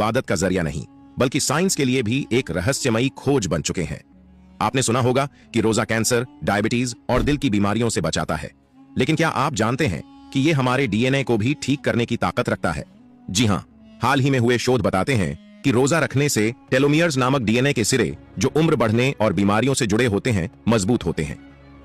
इबादत का जरिया नहीं बल्कि साइंस के लिए भी एक रहस्यमयी खोज बन चुके हैं। आपने सुना होगा कि रोजा कैंसर, डायबिटीज और दिल की बीमारियों से बचाता है, लेकिन क्या आप जानते हैं कि यह हमारे डीएनए को भी ठीक करने की ताकत रखता है? जी हां, हाल ही में हुए शोध बताते हैं कि रोजा रखने से टेलोमियर्स नामक डीएनए के सिरे, जो उम्र बढ़ने और बीमारियों से जुड़े होते हैं, मजबूत होते हैं।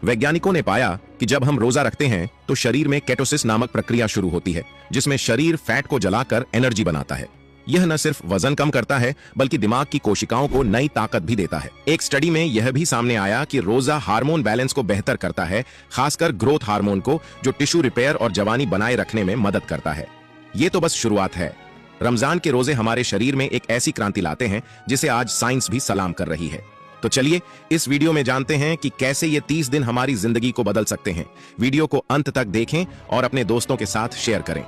वैज्ञानिकों ने पाया कि जब हम रोजा रखते हैं तो शरीर में केटोसिस नामक प्रक्रिया शुरू होती है, जिसमें शरीर फैट को जलाकर एनर्जी बनाता है। यह न सिर्फ वजन कम करता है बल्कि दिमाग की कोशिकाओं को नई ताकत भी देता है। एक स्टडी में यह भी सामने आया कि रोजा हार्मोन बैलेंस को बेहतर करता है, खासकर ग्रोथ हार्मोन को, जो टिश्यू रिपेयर और जवानी बनाए रखने में मदद करता है। ये तो बस शुरुआत है। रमजान के रोजे हमारे शरीर में एक ऐसी क्रांति लाते हैं जिसे आज साइंस भी सलाम कर रही है। तो चलिए इस वीडियो में जानते हैं कि कैसे ये 30 दिन हमारी जिंदगी को बदल सकते हैं। वीडियो को अंत तक देखें और अपने दोस्तों के साथ शेयर करें।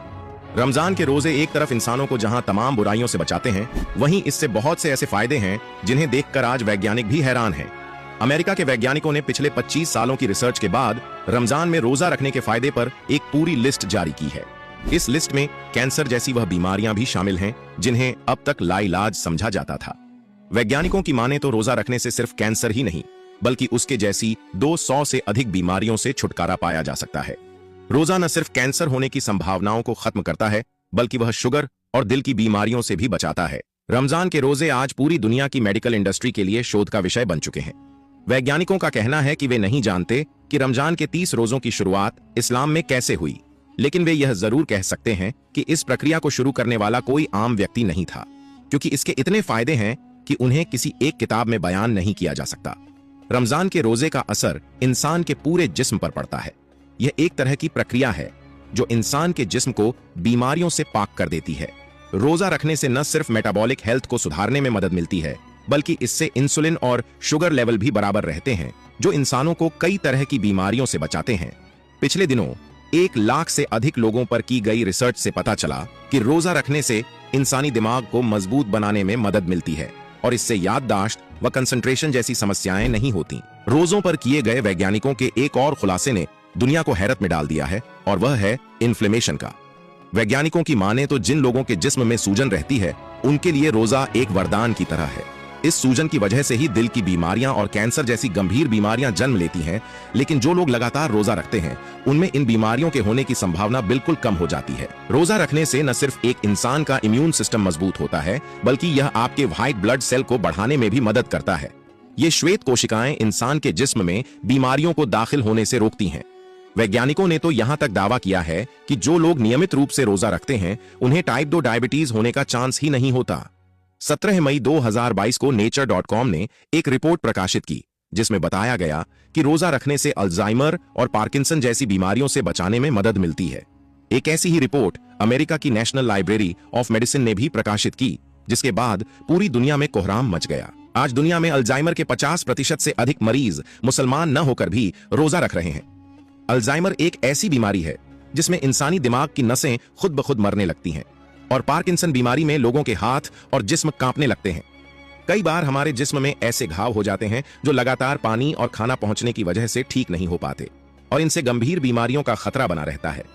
रमजान के रोजे एक तरफ इंसानों को जहां तमाम बुराइयों से बचाते हैं, वहीं इससे बहुत से ऐसे फायदे हैं जिन्हें देखकर आज वैज्ञानिक भी हैरान हैं। अमेरिका के वैज्ञानिकों ने पिछले 25 सालों की रिसर्च के बाद रमजान में रोजा रखने के फायदे पर एक पूरी लिस्ट जारी की है। इस लिस्ट में कैंसर जैसी वह बीमारियां भी शामिल हैं जिन्हें अब तक लाइलाज समझा जाता था। वैज्ञानिकों की माने तो रोजा रखने से सिर्फ कैंसर ही नहीं बल्कि उसके जैसी 200 से अधिक बीमारियों से छुटकारा पाया जा सकता है। रोजा न सिर्फ कैंसर होने की संभावनाओं को खत्म करता है बल्कि वह शुगर और दिल की बीमारियों से भी बचाता है। रमजान के रोजे आज पूरी दुनिया की मेडिकल इंडस्ट्री के लिए शोध का विषय बन चुके हैं। वैज्ञानिकों का कहना है कि वे नहीं जानते कि रमजान के 30 रोजों की शुरुआत इस्लाम में कैसे हुई, लेकिन वे यह जरूर कह सकते हैं कि इस प्रक्रिया को शुरू करने वाला कोई आम व्यक्ति नहीं था, क्योंकि इसके इतने फायदे हैं कि उन्हें किसी एक किताब में बयान नहीं किया जा सकता। रमजान के रोजे का असर इंसान के पूरे जिस्म पर पड़ता है। यह एक तरह की प्रक्रिया है जो इंसान के जिस्म को बीमारियों से पाक कर देती है। रोजा रखने से न सिर्फ मेटाबॉलिक हेल्थ को सुधारने में मदद मिलती है बल्कि इससे इंसुलिन और शुगर लेवल भी बराबर रहते हैं, जो इंसानों को कई तरह की बीमारियों से बचाते हैं। पिछले दिनों 1 लाख से अधिक लोगों पर की गई रिसर्च से पता चला कि रोजा रखने से इंसानी दिमाग को मजबूत बनाने में मदद मिलती है और इससे याददाश्त व कंसंट्रेशन जैसी समस्याएं नहीं होती। रोजों पर किए गए वैज्ञानिकों के एक और खुलासे ने दुनिया को हैरत में डाल दिया है और वह है इन्फ्लेमेशन का। वैज्ञानिकों की माने तो जिन लोगों के जिस्म में सूजन रहती है उनके लिए रोजा एक वरदान की तरह है। इस सूजन की वजह से ही दिल की बीमारियां और कैंसर जैसी गंभीर बीमारियां जन्म लेती हैं, लेकिन जो लोग लगातार रोजा रखते हैं उनमें इन बीमारियों के होने की संभावना बिल्कुल कम हो जाती है। रोजा रखने से न सिर्फ एक इंसान का इम्यून सिस्टम मजबूत होता है बल्कि यह आपके व्हाइट ब्लड सेल को बढ़ाने में भी मदद करता है। ये श्वेत कोशिकाएं इंसान के जिस्म में बीमारियों को दाखिल होने से रोकती हैं। वैज्ञानिकों ने तो यहां तक दावा किया है कि जो लोग नियमित रूप से रोजा रखते हैं उन्हें टाइप 2 डायबिटीज होने का चांस ही नहीं होता। 17 मई 2022 को nature.com ने एक रिपोर्ट प्रकाशित की जिसमें बताया गया कि रोजा रखने से अल्जाइमर और पार्किंसन जैसी बीमारियों से बचाने में मदद मिलती है। एक ऐसी ही रिपोर्ट अमेरिका की नेशनल लाइब्रेरी ऑफ मेडिसिन ने भी प्रकाशित की, जिसके बाद पूरी दुनिया में कोहराम मच गया। आज दुनिया में अल्जाइमर के 50% से अधिक मरीज मुसलमान न होकर भी रोजा रख रहे हैं। अल्जाइमर एक ऐसी बीमारी है जिसमें इंसानी दिमाग की नसें खुद ब खुद मरने लगती हैं और पार्किंसन बीमारी में लोगों के हाथ और जिस्म कांपने लगते हैं। कई बार हमारे जिस्म में ऐसे घाव हो जाते हैं जो लगातार पानी और खाना पहुंचने की वजह से ठीक नहीं हो पाते और इनसे गंभीर बीमारियों का खतरा बना रहता है।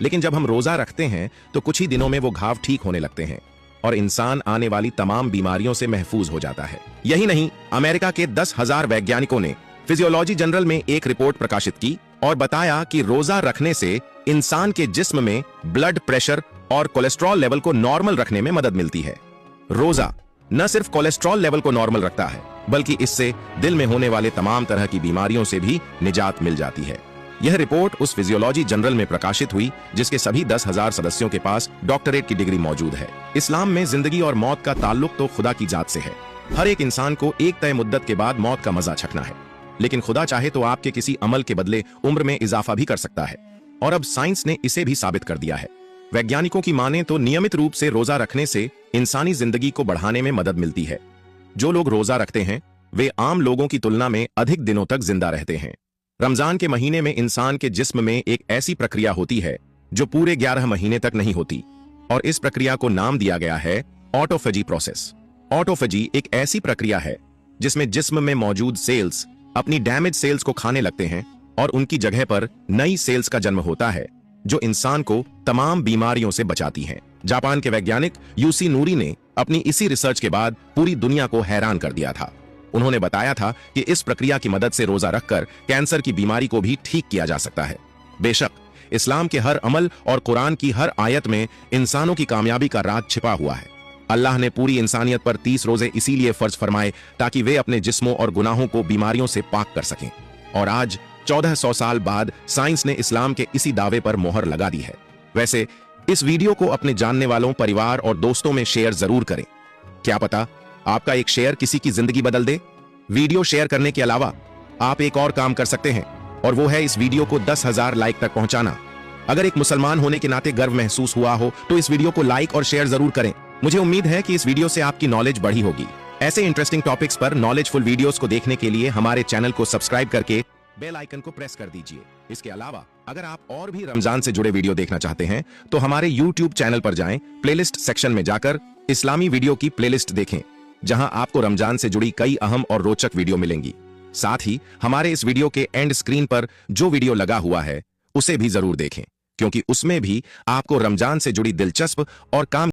लेकिन जब हम रोजा रखते हैं तो कुछ ही दिनों में वो घाव ठीक होने लगते हैं और इंसान आने वाली तमाम बीमारियों से महफूज हो जाता है। यही नहीं, अमेरिका के 10,000 वैज्ञानिकों ने फिजियोलॉजी जर्नल में एक रिपोर्ट प्रकाशित की और बताया कि रोजा रखने से इंसान के जिस्म में ब्लड प्रेशर और कोलेस्ट्रॉल लेवल को नॉर्मल रखने में मदद मिलती है। रोजा न सिर्फ कोलेस्ट्रॉल लेवल को नॉर्मल रखता है बल्कि इससे दिल में होने वाले तमाम तरह की बीमारियों से भी निजात मिल जाती है। यह रिपोर्ट उस फिजियोलॉजी जर्नल में प्रकाशित हुई जिसके सभी 10,000 सदस्यों के पास डॉक्टरेट की डिग्री मौजूद है। इस्लाम में जिंदगी और मौत का ताल्लुक तो खुदा की जात से है। हर एक इंसान को एक तय मुद्दत के बाद मौत का मजा चखना है, लेकिन खुदा चाहे तो आपके किसी अमल के बदले उम्र में इजाफा भी कर सकता है और अब साइंस ने इसे भी साबित कर दिया है। वैज्ञानिकों की माने तो नियमित रूप से रोजा रखने से इंसानी जिंदगी को बढ़ाने में मदद मिलती है। जो लोग रोजा रखते हैं वे आम लोगों की तुलना में अधिक दिनों तक जिंदा रहते हैं। रमजान के महीने में इंसान के जिस्म में एक ऐसी प्रक्रिया होती है जो पूरे 11 महीने तक नहीं होती और इस प्रक्रिया को नाम दिया गया है ऑटोफेजी प्रोसेस। ऑटोफेजी एक ऐसी प्रक्रिया है जिसमें जिस्म में मौजूद सेल्स अपनी डैमेज सेल्स को खाने लगते हैं और उनकी जगह पर नई सेल्स का जन्म होता है जो इंसान को तमाम बीमारियों से बचाती हैं। जापान के वैज्ञानिक यूसी नूरी ने अपनी इसी रिसर्च के बाद पूरी दुनिया को हैरान कर दिया था। उन्होंने बताया था कि इस प्रक्रिया की मदद से रोजा रखकर कैंसर की बीमारी को भी ठीक किया जा सकता है। बेशक इस्लाम के हर अमल और कुरान की हर आयत में इंसानों की कामयाबी का राज छिपा हुआ है। अल्लाह ने पूरी इंसानियत पर 30 रोजे इसीलिए फर्ज फरमाए ताकि वे अपने जिस्मों और गुनाहों को बीमारियों से पाक कर सकें। और आज 1400 साल बाद साइंस ने इस्लाम के इसी दावे पर मोहर लगा दी है। वैसे इस वीडियो को अपने जानने वालों, परिवार और दोस्तों में शेयर जरूर करें। क्या पता आपका एक शेयर किसी की जिंदगी बदल दे। वीडियो शेयर करने के अलावा आप एक और काम कर सकते हैं, और वो है इस वीडियो को 10,000 लाइक तक पहुंचाना। अगर एक मुसलमान होने के नाते गर्व महसूस हुआ हो तो इस वीडियो को लाइक और शेयर जरूर करें। मुझे उम्मीद है कि इस वीडियो से आपकी नॉलेज बढ़ी होगी। ऐसे इंटरेस्टिंग टॉपिक्स पर नॉलेजफुल वीडियोस को देखने के लिए हमारे चैनल को सब्सक्राइब करके बेल आइकन को प्रेस कर दीजिए। इसके अलावा अगर आप और भी रमजान से जुड़े वीडियो देखना चाहते हैं तो हमारे YouTube चैनल पर जाएं, प्लेलिस्ट सेक्शन में जाकर इस्लामी वीडियो की प्लेलिस्ट देखें, जहां आपको रमजान से जुड़ी कई अहम और रोचक वीडियो मिलेंगी। साथ ही हमारे इस वीडियो के एंड स्क्रीन पर जो वीडियो लगा हुआ है उसे भी जरूर देखें, क्योंकि उसमें भी आपको रमजान से जुड़ी दिलचस्प और काम